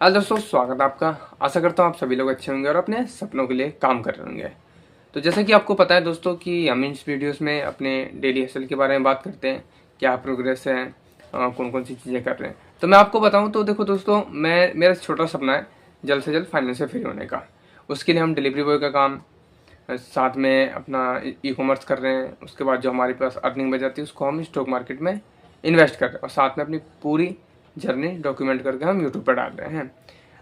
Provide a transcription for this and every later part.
आज दोस्तों स्वागत है आपका। आशा करता हूँ आप सभी लोग अच्छे होंगे और अपने सपनों के लिए काम कर रहे होंगे। तो जैसा कि आपको पता है दोस्तों कि हम इस वीडियोस में अपने डेली हसल के बारे में बात करते हैं, क्या प्रोग्रेस है, कौन कौन सी चीज़ें कर रहे हैं। तो मैं आपको बताऊँ तो देखो दोस्तों, मेरा छोटा सपना है जल्द से जल्द फाइनेंस से फ्री होने का। उसके लिए हम डिलीवरी बॉय का काम, साथ में अपना ई कॉमर्स कर रहे हैं। उसके बाद जो हमारे पास अर्निंग बच जाती है उसको हम स्टॉक मार्केट में इन्वेस्ट कर रहे हैं और साथ में अपनी पूरी जर्नी डॉक्यूमेंट करके हम यूट्यूब पर डाल रहे हैं।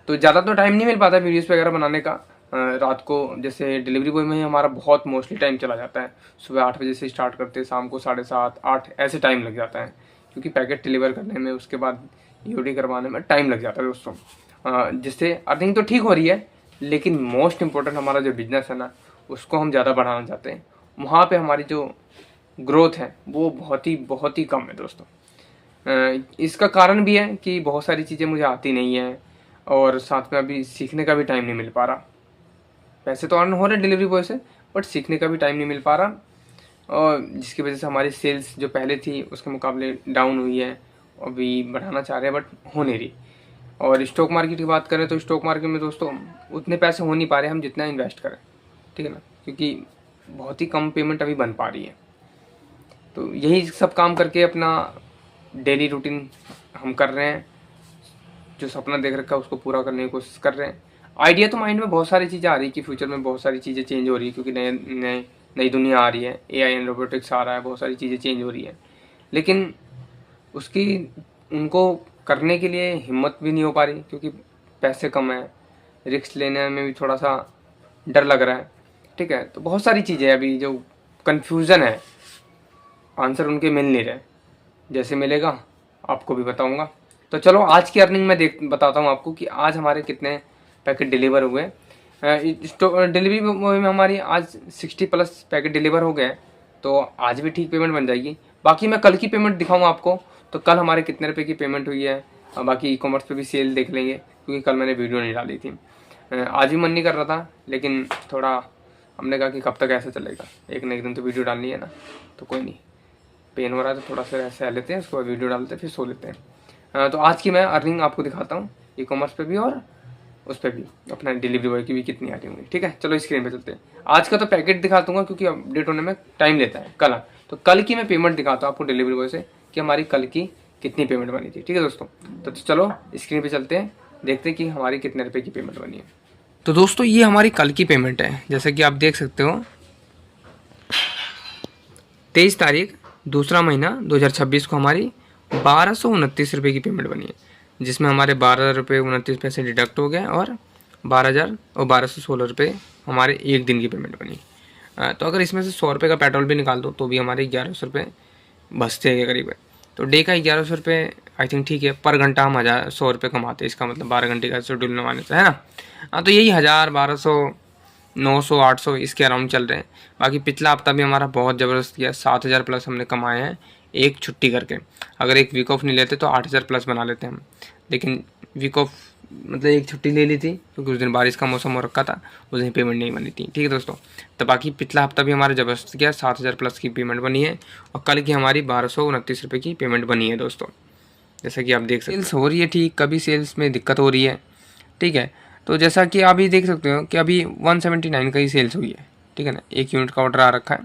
तो ज़्यादा तो टाइम नहीं मिल पाता वीडियोस वगैरह बनाने का। रात को जैसे डिलीवरी बॉय में ही हमारा बहुत मोस्टली टाइम चला जाता है। सुबह 8 बजे से स्टार्ट करते हैं, शाम को 7:30 8 ऐसे टाइम लग जाता है, क्योंकि पैकेट डिलीवर करने में, उसके बाद ईओडी करवाने में टाइम लग जाता है दोस्तों। जिससे अर्निंग तो ठीक हो रही है, लेकिन मोस्ट इम्पोर्टेंट हमारा जो बिजनेस है ना, उसको हम ज़्यादा बढ़ाना चाहते हैं। वहाँ पे हमारी जो ग्रोथ है वो बहुत ही कम है दोस्तों। इसका कारण भी है कि बहुत सारी चीज़ें मुझे आती नहीं है और साथ में अभी सीखने का भी टाइम नहीं मिल पा रहा। पैसे तो अर्न हो रहे डिलीवरी बॉय से, बट सीखने का भी टाइम नहीं मिल पा रहा, और जिसकी वजह से हमारी सेल्स जो पहले थी उसके मुकाबले डाउन हुई है। अभी बढ़ाना चाह रहे हैं बट हो नहीं रही। और स्टॉक मार्केट की बात करें तो स्टॉक मार्केट में दोस्तों उतने पैसे हो नहीं पा रहे हम जितना इन्वेस्ट करें, ठीक है ना, क्योंकि बहुत ही कम पेमेंट अभी बन पा रही है। तो यही सब काम करके अपना डेली रूटीन हम कर रहे हैं। जो सपना देख रखा है उसको पूरा करने की कोशिश कर रहे हैं। आइडिया तो माइंड में बहुत सारी चीज़ें आ रही है कि फ्यूचर में बहुत सारी चीज़ें चेंज हो रही है, क्योंकि नई दुनिया आ रही है, एआई एंड रोबोटिक्स आ रहा है, बहुत सारी चीज़ें चेंज हो रही है। लेकिन उसकी उनको करने के लिए हिम्मत भी नहीं हो पा रही, क्योंकि पैसे कम है, रिस्क लेने में भी थोड़ा सा डर लग रहा है। ठीक है, तो बहुत सारी चीज़ें अभी जो कन्फ्यूज़न है, आंसर उनके मिल नहीं रहे। जैसे मिलेगा आपको भी बताऊंगा। तो चलो आज की अर्निंग में बताता हूँ आपको कि आज हमारे कितने पैकेट डिलीवर हुए। डिलीवरी में हमारी आज 60+ पैकेट डिलीवर हो गए, तो आज भी ठीक पेमेंट बन जाएगी। बाकी मैं कल की पेमेंट दिखाऊंगा आपको, तो कल हमारे कितने रुपए की पेमेंट हुई है। बाकी ई कॉमर्स पे भी सेल देख लेंगे, क्योंकि कल मैंने वीडियो नहीं डाली थी। आज भी मन नहीं कर रहा था, लेकिन थोड़ा हमने कहा कि कब तक ऐसा चलेगा, एक न एक दिन तो वीडियो डालनी है ना। तो कोई नहीं, पेन हो रहा है तो थोड़ा सा सह लेते हैं, उसके बाद वीडियो डालते हैं, फिर सो लेते हैं। तो आज की मैं अर्निंग आपको दिखाता हूँ, ई कॉमर्स पे भी और उस पर भी, अपना डिलीवरी बॉय की भी कितनी आ रही होंगी। ठीक है, चलो स्क्रीन पे चलते हैं। आज का तो पैकेट दिखा दूंगा, क्योंकि अपडेट होने में टाइम लेता है। कल तो कल की मैं पेमेंट दिखाता हूँ आपको डिलीवरी बॉय से कि हमारी कल की कितनी पेमेंट बनी थी। ठीक है दोस्तों, तो चलो स्क्रीन पे चलते हैं, देखते हैं कि हमारी कितने रुपए की पेमेंट बनी है। तो दोस्तों ये हमारी कल की पेमेंट है, जैसे कि आप देख सकते हो, 23 तारीख दूसरा महीना 2026 को हमारी 1229 रुपये की पेमेंट बनी है, जिसमें हमारे 12 रुपये 29 पैसे डिडक्ट हो गए और 1216 रुपये हमारे एक दिन की पेमेंट बनी। तो अगर इसमें से 100 रुपये का पेट्रोल भी निकाल दो तो भी हमारे 1100 रुपये बचते हैं करीब है। तो डे का 1100 रुपये आई थिंक ठीक है। पर घंटा हम 100 रुपये कमाते हैं, इसका मतलब 12 घंटे का शेड्यूल लगाने से, है ना। तो यही 1000 1200 900 800 इसके अराउंड चल रहे हैं। बाकी पिछला हफ्ता भी हमारा बहुत ज़बरदस्त गया, 7000+ हमने कमाए हैं एक छुट्टी करके। अगर एक वीक ऑफ नहीं लेते तो 8000+ बना लेते हम, लेकिन वीक ऑफ मतलब एक छुट्टी ले ली थी, क्योंकि उस दिन बारिश का मौसम हो रखा था, उस दिन पेमेंट नहीं बनी थी। ठीक है दोस्तों, तो बाकी पिछला हफ्ता भी हमारा ज़बरदस्त गया, 7000+ की पेमेंट बनी है और कल की हमारी 1229 रुपये की पेमेंट बनी है दोस्तों। जैसा कि आप देख सकते, सेल्स हो रही है ठीक, कभी सेल्स में दिक्कत हो रही है। ठीक है, तो जैसा कि आप ही देख सकते हो कि अभी 179 का ही सेल्स हुई है, ठीक है ना। एक यूनिट का ऑर्डर आ रखा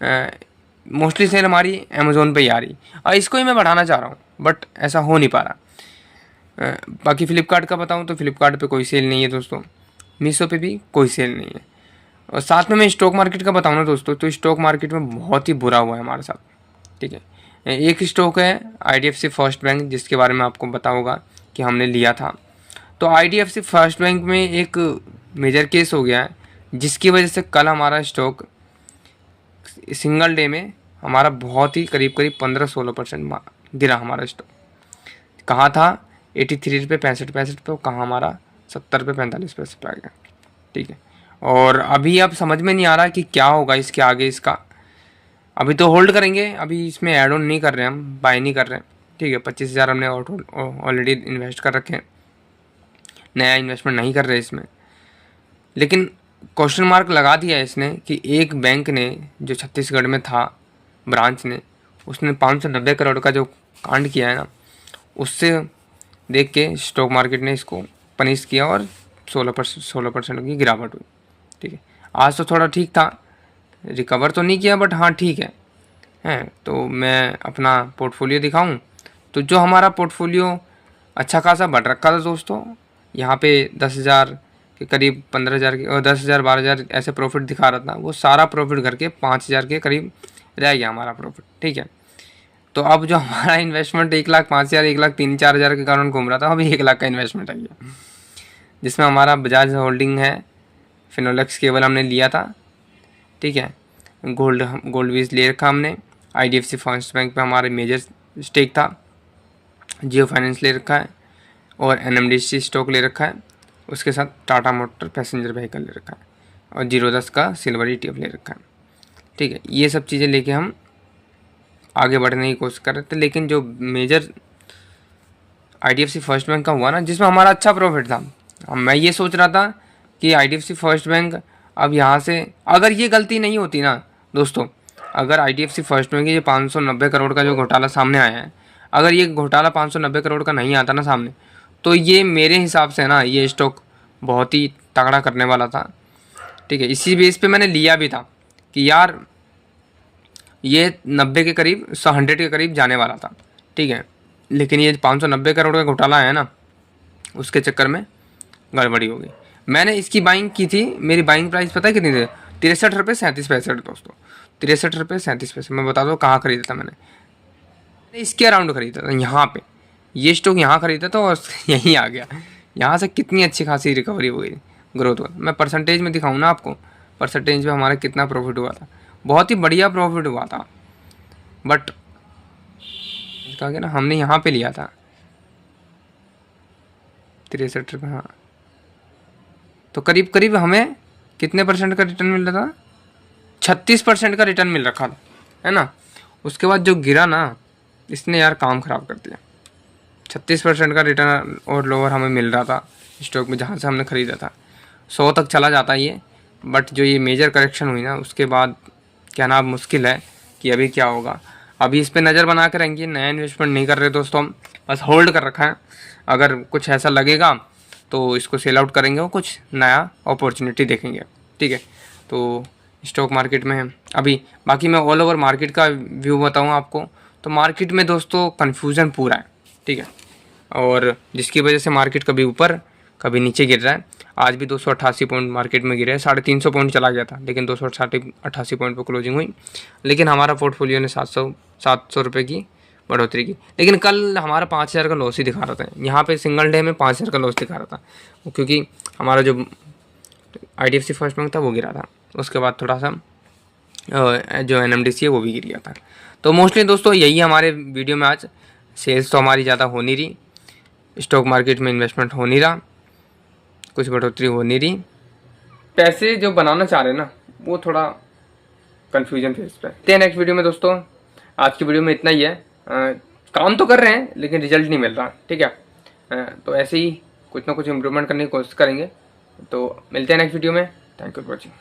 है। मोस्टली सेल हमारी अमेज़ोन पे ही आ रही, और इसको ही मैं बढ़ाना चाह रहा हूँ, बट ऐसा हो नहीं पा रहा। बाकी फ़्लिपकार्ट का बताऊँ तो फ़्लिपकार्ट पे कोई सेल नहीं है दोस्तों, मीशो पे भी कोई सेल नहीं है। और साथ में मैं स्टॉक मार्केट का बताऊँ ना दोस्तों, तो स्टॉक मार्केट में बहुत ही बुरा हुआ है हमारे साथ। ठीक है, एक स्टॉक है IDFC फर्स्ट बैंक, जिसके बारे में आपको पता होगा कि हमने लिया था। तो IDFC फर्स्ट बैंक में एक मेजर केस हो गया है, जिसकी वजह से कल हमारा स्टॉक सिंगल डे में हमारा बहुत ही करीब 15-16% गिरा। हमारा स्टॉक कहाँ था, 83 रुपये 65 पैसे पे, कहाँ हमारा 70 रुपये 45 पैसे पे आ गया। ठीक है, और अभी अब समझ में नहीं आ रहा कि क्या होगा इसके आगे। इसका अभी तो होल्ड करेंगे, अभी इसमें ऐड ऑन नहीं कर रहे हैं, हम बाय नहीं कर रहे हैं। ठीक है, 25,000 हमने ऑलरेडी इन्वेस्ट कर रखे हैं, नया इन्वेस्टमेंट नहीं कर रहे इसमें। लेकिन क्वेश्चन मार्क लगा दिया है इसने कि एक बैंक ने जो छत्तीसगढ़ में था ब्रांच ने, उसने 590 करोड़ का जो कांड किया है ना, उससे देख के स्टॉक मार्केट ने इसको पनिश किया और 16% की गिरावट हुई। ठीक है, आज तो थोड़ा ठीक था, रिकवर तो नहीं किया बट हाँ ठीक है। तो मैं अपना पोर्टफोलियो दिखाऊं तो जो हमारा पोर्टफोलियो अच्छा खासा बढ़ रखा था दोस्तों, यहाँ पे 10,000 के करीब, 15,000 के और 10,000 12,000 ऐसे प्रॉफिट दिखा रहा था, वो सारा प्रॉफिट करके 5,000 के करीब रह गया हमारा प्रॉफिट। ठीक है, तो अब जो हमारा इन्वेस्टमेंट 1,05,000 1,03,000 3-4,000 के कारण घूम रहा था, अभी 1 लाख का इन्वेस्टमेंट आ गया, जिसमें हमारा बजाज होल्डिंग है, फिनोलेक्स केबल हमने लिया था। ठीक है, गोल्ड वीज ले रखा हमने, IDFC फर्स्ट बैंक पे हमारा मेजर स्टेक था, जियो फाइनेंस ले रखा है और NMDC स्टॉक ले रखा है, उसके साथ टाटा मोटर पैसेंजर व्हीकल ले रखा है और 010 का सिल्वर ETF ले रखा है। ठीक है, ये सब चीज़ें लेके हम आगे बढ़ने की कोशिश कर रहे थे, लेकिन जो मेजर IDFC फर्स्ट बैंक का हुआ ना, जिसमें हमारा अच्छा प्रॉफिट था, अब मैं ये सोच रहा था कि IDFC फर्स्ट बैंक अब यहाँ से अगर ये गलती नहीं होती ना दोस्तों, अगर IDFC फर्स्ट बैंक ये 590 करोड़ का जो घोटाला सामने आया है, अगर ये घोटाला 590 करोड़ का नहीं आता ना सामने, तो ये मेरे हिसाब से ना ये स्टॉक बहुत ही तगड़ा करने वाला था। ठीक है, इसी बेस पे मैंने लिया भी था कि यार ये 90 के करीब 100 के करीब जाने वाला था। ठीक है, लेकिन ये 590 करोड़ का घोटाला है ना, उसके चक्कर में गड़बड़ी हो गई। मैंने इसकी बाइंग की थी, मेरी बाइंग प्राइस पता है कितनी थी? 63 रुपये 37 पैसे दोस्तों, 63 रुपये 37 पैसे। मैं बता दो कहाँ खरीदा था मैंने इसके अराउंड खरीदा था, यहाँ पे ये स्टॉक यहाँ खरीदा था और यहीं आ गया। यहाँ से कितनी अच्छी खासी रिकवरी हो गई, ग्रोथ हुआ। मैं परसेंटेज में दिखाऊँ ना आपको, परसेंटेज में हमारा कितना प्रॉफिट हुआ था, बहुत ही बढ़िया प्रॉफिट हुआ था। बट कहा गया ना, हमने यहाँ पे लिया था 63 रुपये, हाँ, तो करीब करीब हमें कितने परसेंट का रिटर्न मिल रहा था? 36% का रिटर्न मिल रखा था, है ना। उसके बाद जो गिरा ना, इसने यार काम ख़राब कर दिया। 36% का रिटर्न और लोअर हमें मिल रहा था स्टॉक में जहाँ से हमने ख़रीदा था। 100 तक चला जाता ये, बट जो ये मेजर करेक्शन हुई ना, उसके बाद कहना अब मुश्किल है कि अभी क्या होगा। अभी इस पर नज़र बना कर रहेंगे, नया इन्वेस्टमेंट नहीं कर रहे दोस्तों हम, बस होल्ड कर रखा है। अगर कुछ ऐसा लगेगा तो इसको सेल आउट करेंगे और कुछ नया अपॉर्चुनिटी देखेंगे। ठीक है, तो स्टॉक मार्केट में अभी बाकी मैं ऑल ओवर मार्केट का व्यू बताऊँ आपको, तो मार्केट में दोस्तों कन्फ्यूज़न पूरा है। ठीक है, और जिसकी वजह से मार्केट कभी ऊपर कभी नीचे गिर रहा है। आज भी 288 पॉइंट मार्केट में गिरे हैं, 350 पॉइंट चला गया था, लेकिन 288 पॉइंट पर क्लोजिंग हुई। लेकिन हमारा पोर्टफोलियो ने 700 रुपये की बढ़ोतरी की। लेकिन कल हमारा 5,000 का लॉस ही दिखा रहा था, यहाँ पे सिंगल डे में 5,000 का लॉस दिखा रहा था, क्योंकि हमारा जो IDFC फर्स्ट बैंक था वो गिरा था, उसके बाद थोड़ा सा जो NMDC है वो भी गिर गया था। तो मोस्टली दोस्तों यही हमारे वीडियो में आज, सेल्स तो हमारी ज़्यादा हो नहीं रही, स्टॉक मार्केट में इन्वेस्टमेंट हो नहीं रहा, कुछ बढ़ोतरी हो नहीं रही, पैसे जो बनाना चाह रहे हैं ना वो थोड़ा कन्फ्यूजन फेस पे। नेक्स्ट वीडियो में दोस्तों, आज की वीडियो में इतना ही है। काम तो कर रहे हैं लेकिन रिजल्ट नहीं मिल रहा। ठीक है, तो ऐसे ही कुछ ना कुछ इम्प्रूवमेंट करने की कोशिश करेंगे। तो मिलते हैं नेक्स्ट वीडियो में। Thank you for watching.